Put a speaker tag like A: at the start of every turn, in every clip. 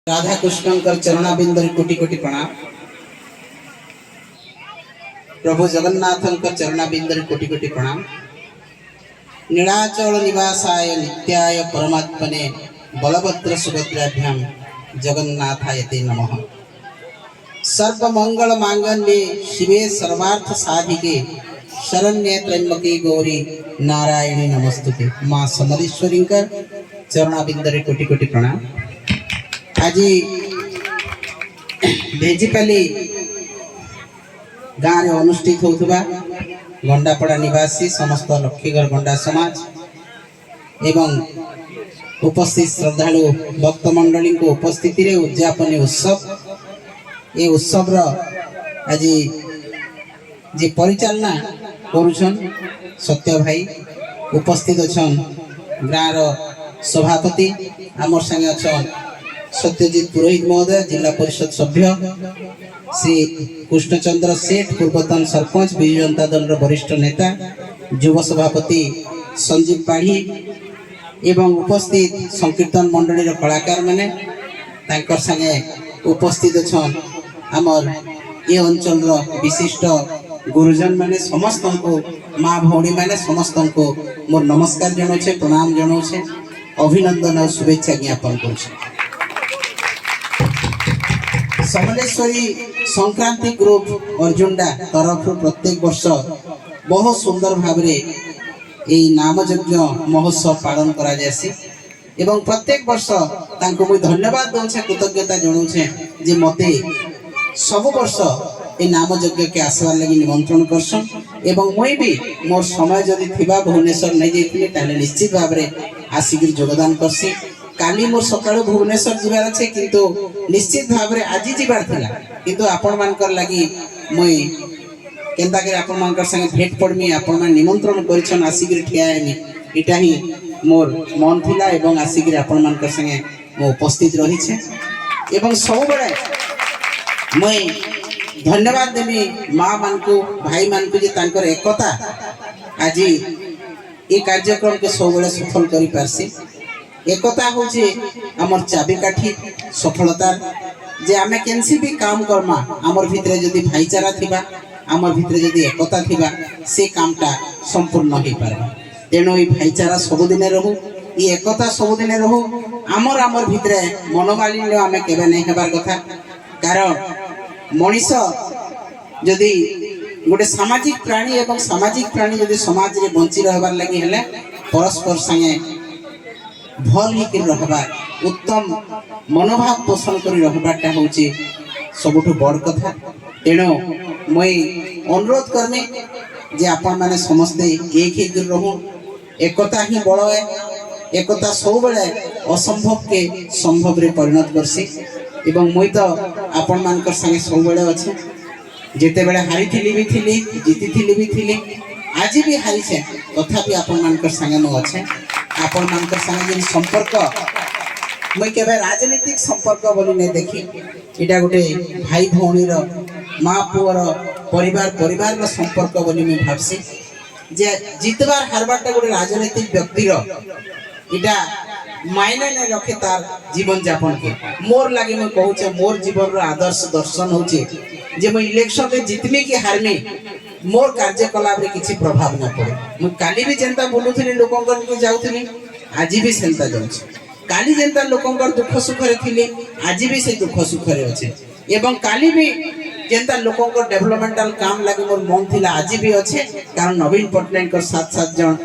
A: राधा कृष्णकर चरणाबिंदर कोटि कोटि प्रणाम। प्रभु जगन्नाथंकर चरणाबिंदर कोटि कोटि प्रणाम। नीलाचल निवासाय नित्याय परमात्मने बलभद्र सुभद्राभ्याम जगन्नाथाय ते नमः। सर्वमंगल मांगल्ये शिवे सर्वार्थ साधिके शरण्ये त्र्यंबके गौरी नारायणी नमस्तुते। मां समलेश्वरींकर चरणाबिंदर कोटि कोटि प्रणाम। आज भेजिपाली गाँव में अनुष्ठित होता गंडापड़ा निवासी समस्त लक्ष्मीगढ़ गंडा समाज एवं उपस्थित श्रद्धालु भक्त मंडली को उपस्थिति रे उद्यापन उत्सव ये उत्सव आज जे परिचालना करुछन सत्य भाई उपस्थित अच्छन गाँव सभापति आमर संगे अच्छन सत्यजित पुरोहित महोदय जिला परिषद सभ्य श्री कृष्णचंद्र सेठ पूर्वतन सरपंच विजु जनता दल वरिष्ठ नेता युव सभापति संजीव पाढ़ी एवं उपस्थित संकीर्तन मंडली कलाकार माने तांकर संगे उपस्थित अच्छन आमर ये अंचल विशिष्ट गुरुजन माने समस्त को माँ भौणी माने समस्त को मोर नमस्कार जनाऊे प्रणाम जनाऊे अभिनंदन और शुभेच्छा ज्ञापन करुछे। समलेश्वरी संक्रांति ग्रुप अर्जुनडा तरफ प्रत्येक वर्ष बहुत सुंदर भाव नाम यज्ञ महोत्सव पालन करा जासी एवं प्रत्येक वर्ष तांको मुई धन्यवाद दउछे कृतज्ञता जनाऊे जे मते सब वर्ष ए नाम यज्ञ के आसवार लगी निमंत्रण करसन एवं मुई भी मोर समय जदि थिबा भुवनेश्वर नहीं जाइथिले ताले निश्चित भाव रे आसिक योगदान करसी। काली मोर सकाळ भुवनेश्वर जीवार अच्छे किंतु निश्चित भाव रे आज जीवार थिला किंतु आपण मानकर लागि मुई केंता के आपण मानकर संगे भेट पड़मी आपण मान निमंत्रण करिछन आसिक ठिया हेमी इटा ही मोर मन थिला एवं आसिक आपण मानकर संगे मो उपस्थित रही छे एवं सब बळे मुई धन्यवाद देमी माँ मान को भाई मान को जे तांकर एकता आज ये कार्यक्रम के सब बळे सफल करि पारसी। एकता हूँ आमर चाबिकाठी सफलता जे आमे केनसी भी काम करमा आमर भितरे जदि भाईचारा थिबा आमर भितरे जदि एकता थिबा से कामटा संपूर्ण हो पारबा। तेणु ये भाईचारा सबुदिने रहू ये एकता सबुदिने रहू आमर आमर भितरे मनोमालिन्य आमे केबे नहीं हेबार कथा। कारण मनीष जदि गोटे सामाजिक प्राणी एवं सामाजिक प्राणी जदि समाज रे बंची रहबार लागि हेले परस्पर संगे भल ही रहबा उत्तम मनोभाव पोषण कर रहबाटा होची सबुठु बड़ कथा। तेणु मुई अनुरोध करमी जे आपण माने समस्ते एक ही रहू एकता ही बड़ है एकता सब बेले असंभव के संभव रे परिणत करसी एवं मुई तो आपण मानकर संगे सब बेले अच्छे जेते बेले हारी थिली भी थिली जीती थिली भी थिली आज भी हारी छे तथापि आपण मानकर संगे मो अच्छे आपण मानकर संगे संपर्क मुई केबे राजनीतिक संपर्क बोली नहीं देखी इटा गोटे भाई भौणी माँ पुअर परिवार परिवार रो संपर्क बोली मैं भाबसी जे जितबार हारबारटा गोटे राजनीतिक व्यक्ति इटा मायने नहीं रखे तार जीवन यापन के मोर लगे मैं कहूचे मोर जीवन रो आदर्श दर्शन होचे जे मैं इलेक्शन में जितमी कि हारमी मोर कार्यकलाप रे किसी प्रभाव न पड़े। मु काली भी जेंता बोलुथिनी लोकंकर के जाउथिनी आज भी सेंता जाउछ काली जेंता लोकंकर दुख सुख रे थिली आज भी से दुख सुख रे अछि एवं काली भी जेंता लोकंकर डेवलपमेंटल काम लागि मोर मन थिला आज भी अछि। कारण नवीन पटनायक कर साथ साथ जन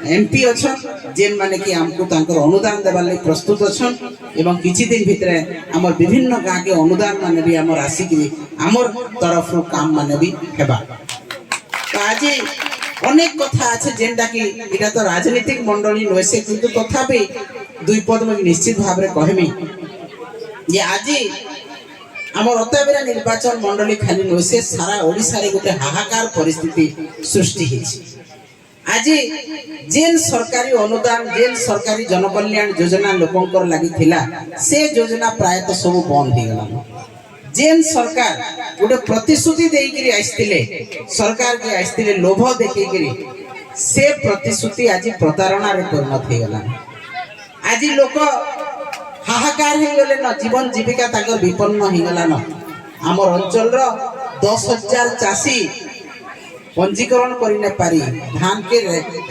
A: एमपी अछन जेन माने कि हमको तांकर अनुदान देबार लागि प्रस्तुत अछन एवं किछि दिन भितरे हमर विभिन्न गां के अनुदान माने भी हमर आसी कि हमर तरफ रो काम माने भी हेबा। आज अनेक कथा আছে जेंटा कि इटा तो राजनीतिक मंडली नसे किंतु तथापि दुई पद में निश्चित भाव रे कहमी जे आज हमर अताबिरा निर्वाचन मंडली खाली नसे सारा ओडिसा रे गोटे हाहाकार परिस्थिति सृष्टि हिछि। आज जेन सरकारी अनुदान जेन सरकारी जनकल्याण योजना लोकंकर लागि थिला से योजना प्राय तो सब बंद हो गला। जेन सरकार गोटे प्रतिश्रुति देइकरी आइस्तिले सरकार के आइस्तिले लोभ देखिकरी से प्रतिश्रुति आज प्रतारणा रे परिणत हो गला। आज लोक हाहाकार हो गले न जीवन जीविका ताकर विपन्न हो गला न आमर अंचल 10,000 चाषी पंजीकरण करि न पारी धान के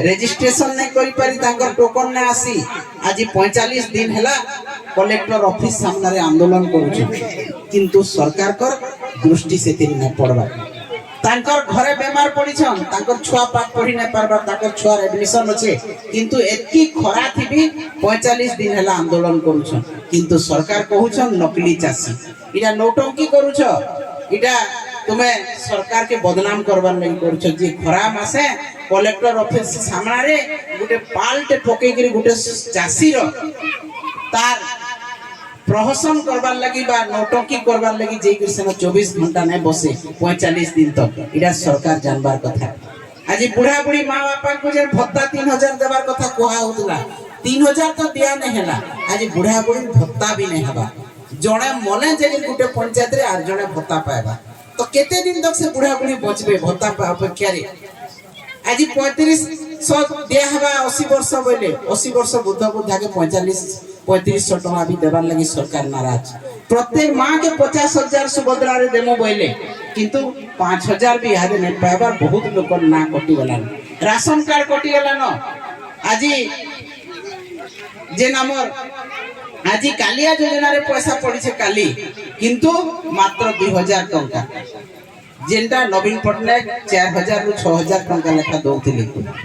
A: रजिस्ट्रेशन नहीं करि पारी ताकर टोकन ने आसी आज 45 दिन हैला कलेक्टर ऑफिस सामने आंदोलन करू किंतु सरकार कर दृष्टि से तीन न पड़वा तांकर घरे बेमार पड़ीछन तांकर छुआ पाठ पढ़ी न पारबा तांकर छुआ एडमिशन अच्छे किंतु एतकी खरा थी भी 45 दिन हैला आंदोलन करूछन किंतु सरकार कहूछन नकली चासी इटा नौटंकी करूछ इटा तुम्हें सरकार के बदनाम करबार नहीं करूछ जे खरा मासे कलेक्टर ऑफिस सामना रे गुटे पालटे पकई करी गुटे चासी रो तार प्रहसन करबार लगी बा नौटंकी करबार लगी जे कि सेना 24 घंटा नहीं बसे 45 दिन तक इडा सरकार जानबार कथा आज बुढ़ा बुढ़ी माँ बापा को जे भत्ता 3000 देबार कथा कोहा होतला 3000 तो दिया नहीं हैला आज बुढ़ा बुढ़ी भत्ता भी नहीं हबा जणे मले जे गुटे पंचायत रे आर जणे भत्ता पाएबा तो केते दिन तक से बुढ़ा बुढ़ी बचबे भत्ता अपेक्षा रे आज 3500 दिया हबा 80 वर्ष बोले 80 वर्ष बुद्ध बुद्धा के 3500 टका भी देवार लगी सरकार नाराज प्रत्येक माँ के 50,000 सुभद्रा रे देमो बोले किंतु 5,000 भी यहाँ नहीं पाइबार बहुत लोक ना कटि गला राशन कार्ड कटि गला न आज जे नामर आज कालिया योजना रे पैसा पड़ी छे काली किंतु मात्र 2,000 टका जेनटा नवीन पटनायक 4,000 रु 6,000 टका लेखा दौथिले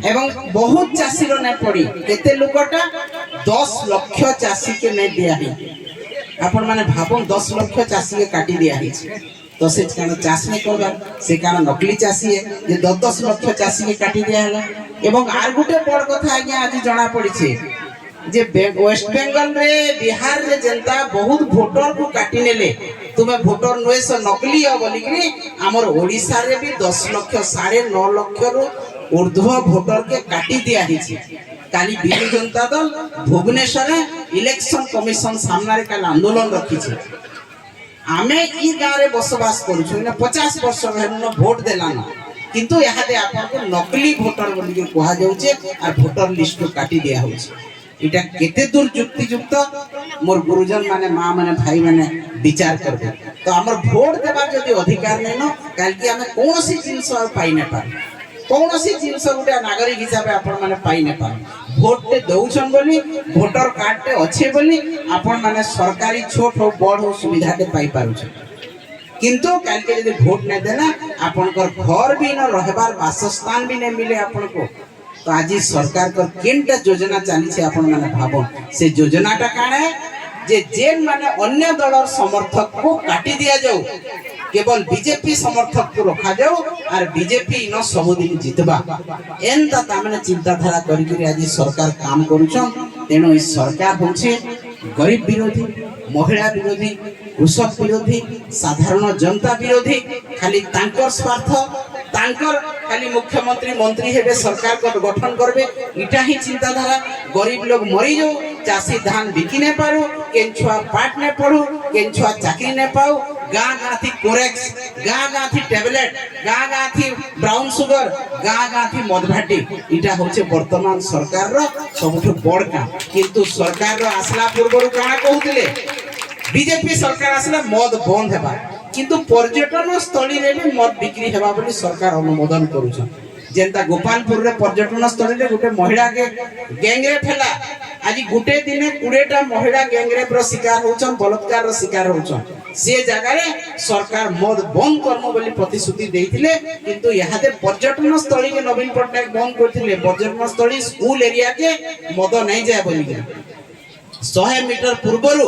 A: एवं बहुत चाषी रो नै पड़ी केते लोकटा 10 लाख चाषी के नै दिया है आपण माने भाबन 10 लाख चाषी के काटी दिया है तो से काना चाष नै करबा से काना नकली चाषी है जे 10 लाख चाषी के काटी दिया हला एवं आर गुटे बड़ कथा आज्ञा आज जणा पड़ी छे जे वेस्ट बंगाल रे बिहार रे जनता बहुत वोटर को काटी नेले तुम्हें वोटर नुए से नकली हो बोली कि हमर ओडिसा रे भी 10 लाख 9.5 लाख रु ऊर्ध्व वोटर के काटी दिया हिछि काली बिजू जनता दल भुवनेश्वर इलेक्शन कमिशन सामने रे काल आंदोलन रखी छे आमे ई गाँव रे बसवास करू छु ना 50 वर्ष भेन वोट देलान किंतु यहाँ दे आपन को नकली वोटर बोली के कहा जाउ छे और वोटर लिस्ट को काटी दिया हो छे इटा केते दूर युक्ति युक्त मोर गुरुजन माने माँ माने भाई माने विचार करबे तो हमर वोट देबार जदि अधिकार नै न काल कि हमें कोनोसी जिंस पाई नै पार कोनोसी जिंस गुटे नागरिक हिसाब आपण माने पाई नै पार वोट ते दउछन बोली वोटर कार्ड ते अच्छे बोली आपण माने सरकारी छोट हो बड़ हो सुविधा ते पाई पारु छ किंतु काल के यदि वोट नै देना आपण को घर भी न रहबार वासस्थान भी नै मिले आपण को तो आज सरकार को केनटा योजना चली छे आपण माने भाबो से योजनाटा काना है जे जेन माने अन्य दलर समर्थक को काटी दिया जाऊ केवल बीजेपी समर्थक को रखा जाऊ और बीजेपी न सबुदिन जितबा एंता तामने चिंताधारा करी आज सरकार काम करूछन तेनो ई सरकार होछे गरीब विरोधी महिला विरोधी कृषक विरोधी साधारण जनता विरोधी खाली तांकर स्वार्थ तांकर खाली मुख्यमंत्री मंत्री हेबे सरकार को गठन करबे इटा ही चिंताधारा गरीब लोग मरी जो चाषी धान बिकी ने पारो केन छुआ पाठ ने पढ़ू केन छुआ चाकरी ने पाओ गाँ गाँ थी कोरेक्स गाँ गाँ थी टैबलेट गाँ गाँ थी ब्राउन सुगर गाँ गाँ थी मदभाटी इटा होचे वर्तमान सरकार रो सबुठु बड़ काम किंतु सरकार रो आसला पूर्व काना कहउतिले बीजेपी सरकार आसला मद बंद हेबा किंतु पर्यटन स्थली रे भी मद बिक्री हेबा बोली सरकार अनुमोदन करूछ जेंता गोपालपुर रे पर्यटन स्थली रे गुटे महिला के गैंगरेप हैला आज गुटे दिने 20टा महिला गैंगरेप रो शिकार होछन बलात्कार रो शिकार होछन से जगह रे सरकार मद बंद करमो बोली प्रतिश्रुति देइथिले किंतु यहाँ दे पर्यटन स्थली के नवीन पटनायक बंद करथिले पर्यटन स्थली स्कूल एरिया के मद नहीं जाय बोली 100 मीटर पूर्वरु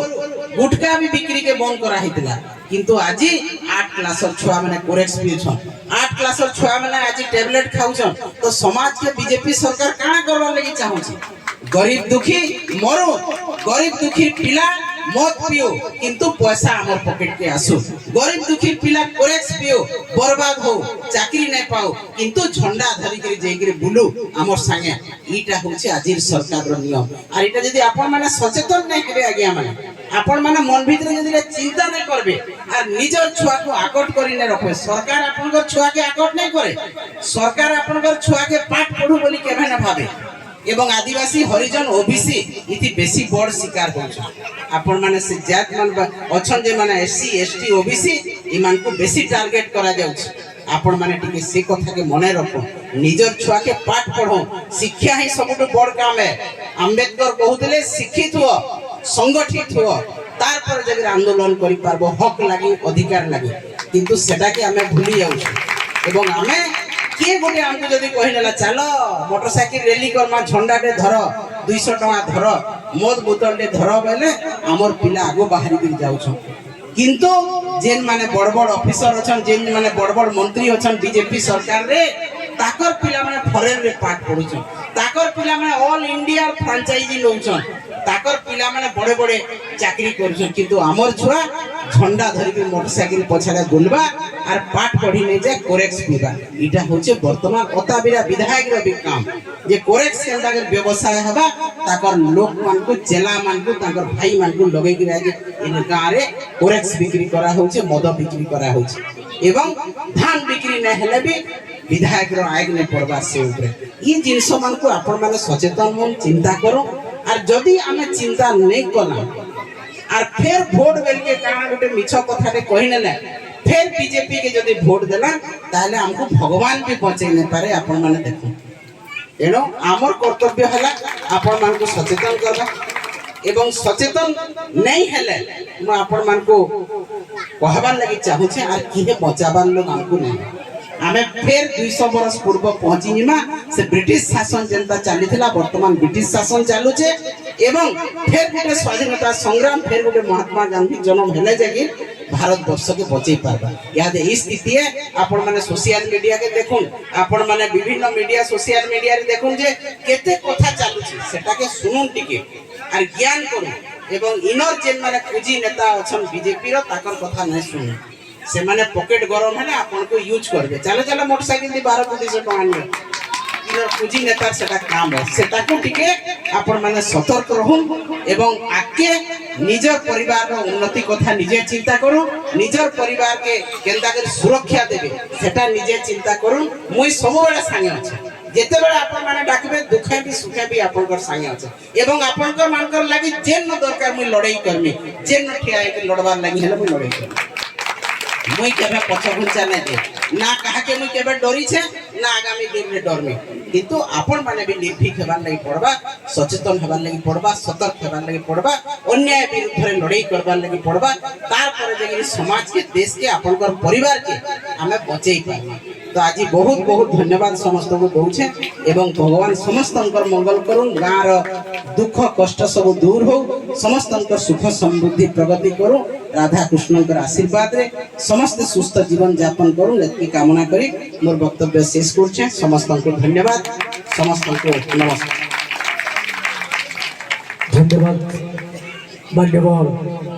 A: गुटका भी बिक्री के बंद करा हितला किंतु आज 8 क्लास छुआ माने कोरेक्स पिउछन 8 क्लास छुआ माने आज टैबलेट खाउछन तो समाज के बीजेपी सरकार काना करबा लगी चाहूची गरीब दुखी मरो गरीब दुखी पिला मत पियो किंतु पैसा हमर पॉकेट के आसु गरीब दुखी पिला कोरेक्स पियो बर्बाद हो चाकरी नै पाओ किंतु झंडा धरि के जेगिरे बुलु हमर संगे ईटा होचे आजिर सरकार रो नियम आ ईटा जदी आपण माने सचेतन नै करे आज्ञा माने आपण माने मन भीतर जदी चिंता नै करबे आ निजर छुआ को आकट करी नै रखे सरकार आपण को छुआ के आकट नै करे सरकार आपण को छुआ के पाठ पढु बोली केबे न भाबे এবং আদিবাসী হরিজন ওবিসি ইতি বেশি বড় শিকার হচ্ছে আপন মানে সে জাত মান অছন যে মানে এসসি এসটি ওবিসি ইমানকু বেশি টার্গেট করা যাচ্ছে আপন মানে টিকে সে কথাকে মনে রাখো নিজর ছুয়াকে পাঠ পড়ো শিক্ষা হি সবুঠু বড় কাম হে আম্বেদকর কহুতলে শিক্ষিত হুଅ সংগঠিত হুଅ তারপরে যদি আন্দোলন করি পারবো হক লাগি অধিকার লাগি কিন্তু সেটাকে আমি ভুলি যাচ্ছি এবং আমি কিଏ ଗୋଟେ ଆମକୁ ଯଦି କହିନେଲା ଚାଲ ମୋଟରସାଇକେଲ ରେଲି କର୍ମା ଝଣ୍ଡାଟେ ଧର 200 ଟଙ୍କା ଧର ମଦ ବୋତଲଟେ ଧର ବୋଇଲେ ଆମର ପିଲା ଆଗ ବାହାରିକିରି ଯାଉଛନ୍ କିନ୍ତୁ ଯେନ୍ ମାନେ ବଡ ବଡ ଅଫିସର ଅଛନ୍ ଯେନ୍ ମାନେ ବଡ ବଡ ମନ୍ତ୍ରୀ ଅଛନ୍ ବିଜେପି ସରକାରରେ ତାକର ପିଲାମାନେ ଫରେନରେ ପାଠ ପଢୁଛନ୍ ତାକର ପିଲାମାନେ ଅଲ ଇଣ୍ଡିଆ ଫ୍ରାଞ୍ଚାଇଜି ନଉଛନ୍ ତାକର ପିଲାମାନେ ବଡେ ବଡେ ଚାକିରି କରୁଛନ୍ କିନ୍ତୁ ଆମର ଛୁଆ ঝন্ডা ধরিকি মোটরসাইকেল পছাড়ে বুলবা আর পাঠ পড়ি নে যে কোরেক্স পিবা এটা হচ্ছে বর্তমান অতাবিরা বিধায়কর বি কাম যে কোরেক্স কেনটাকে ব্যবসায় হবা তাকর লোক মানকু জেলা মানকু তাকর ভাই মানকু লগাই কি রাজে ইন গাঁরে কোরেক্স বিক্রি করা হচ্ছে মদ বিক্রি করা হচ্ছে এবং ধান বিক্রি না হেলে বি বিধায়কর আইন নে পড়বা সে উপরে এই জিনিস মানকু আপন মানে সচেতন মন চিন্তা করো আর যদি আমি চিন্তা নেই কলা আর ফের ভোট বেলকে কানা গোটে মিছ কথাতে কই নেলে ফের বিজেপি কে যদি ভোট দেলা তাহলে हमको ভগবান भी बचाई न पारे आपण माने देखो एनो हमर कर्तव्य हला आपण मान को सचेतन करबा एवं सचेतन नहीं हेले म आपण मान को कहबार लागि चाहू छे आ किहे बचाबार लोग हमको नहीं आमे फिर 200 वर्ष पूर्व पहुंची निमा से ब्रिटिश शासन जनता चली थिला वर्तमान ब्रिटिश शासन चालू छे एवं फिर गोटे स्वाधीनता संग्राम फिर गोटे महात्मा गांधी जन्म हेले जागी भारत वर्ष के बचाई पारबा याद ई स्थिति है आपण माने सोशल मीडिया के देखुन आपण माने विभिन्न मीडिया सोशल मीडिया रे देखुन जे केते कथा चालू छी सेटा के सुनुन टिके और ज्ञान करू एवं इनर जेन माने कुजी नेता अछन बीजेपी रो ताकर कथा नै सुनु से माने पॉकेट गरम है ना अपन को यूज करबे चलो चलो मोटरसाइकिल दी 12-25 टका आनियो इनर कुजी नेता सेटा काम है सेटा को टिके अपन माने सतर्क रहू एवं आके निजर परिवार रो उन्नति कथा निजे चिंता करू निजर परिवार के केंदा कर सुरक्षा देबे सेटा निजे चिंता करू मुई सब बेला संगे अछि जेते बेला अपन माने डाकबे दुखे भी सुखे भी अपन कर संगे अछि एवं अपन कर मानकर लागि जेन दरकार मुई लड़ाई करमी जेन ठिया के लड़वार लागि हेले मुई लड़ाई करमी मुई केबे पछ घुंचा नै दे ना कहा के मुई केबे डरी छे ना आगामी दिन रे डरमी किंतु आपण माने भी निर्भीक हेबार लागि पड़बा सचेतन हेबार लागि पड़बा सतर्क हेबार लागि पड़बा अन्याय विरुद्ध रे लड़ाई करबार लागि पड़बा तार पर जे समाज के देश के आपण कर परिवार के हमें बचाई पाबा तो आज बहुत बहुत धन्यवाद समस्त को दउछे एवं भगवान समस्तंकर मंगल करूं गाँव रो दुख कष्ट सब दूर हो समस्तंकर सुख समृद्धि प्रगति करूं राधा कृष्णकर आशीर्वाद रे समस्त सुस्थ जीवन यापन करूं एतकी कामना करी मोर वक्तव्य शेष करछे समस्त को धन्यवाद समस्त को नमस्कार
B: धन्यवाद मान्यवर